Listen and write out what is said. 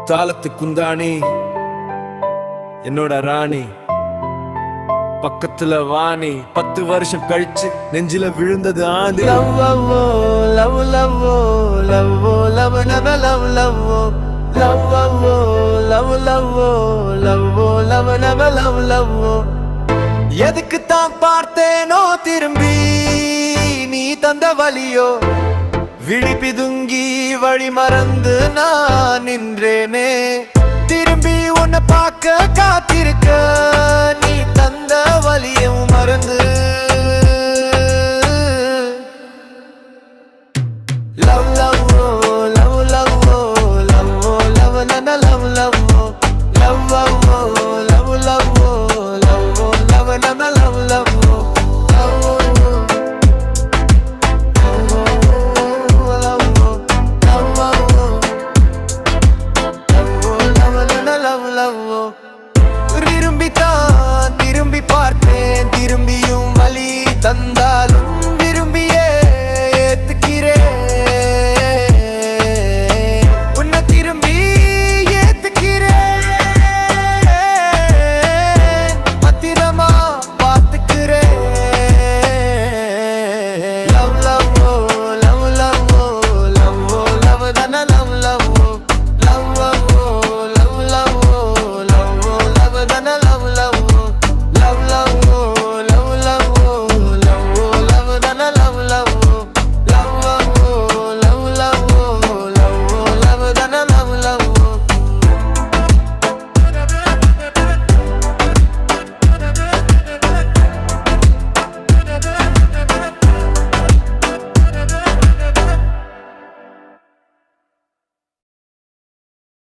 தாளத்து குந்தாணி என்னோட ராணி பக்கத்துல வாணி 10 வருஷம் கழிச்சு நெஞ்சில விழுந்தது ஆணி லவ்வோ லவ் லவ்வோ லவ்வோ லவ் நவ லவ் லவ்வோ லவ்வோ லவ் லவ்வோ லவ்வோ லவ் நவ லவ் லவ்வோ எதுக்கு தான் பார்த்தேனோ திரும்பி நீ தந்த வலியோ விழிப்பிதுங்கி வழி மறந்து நான் நின்றேனே திரும்பி உன்னை பார்க்க காத்திருக்க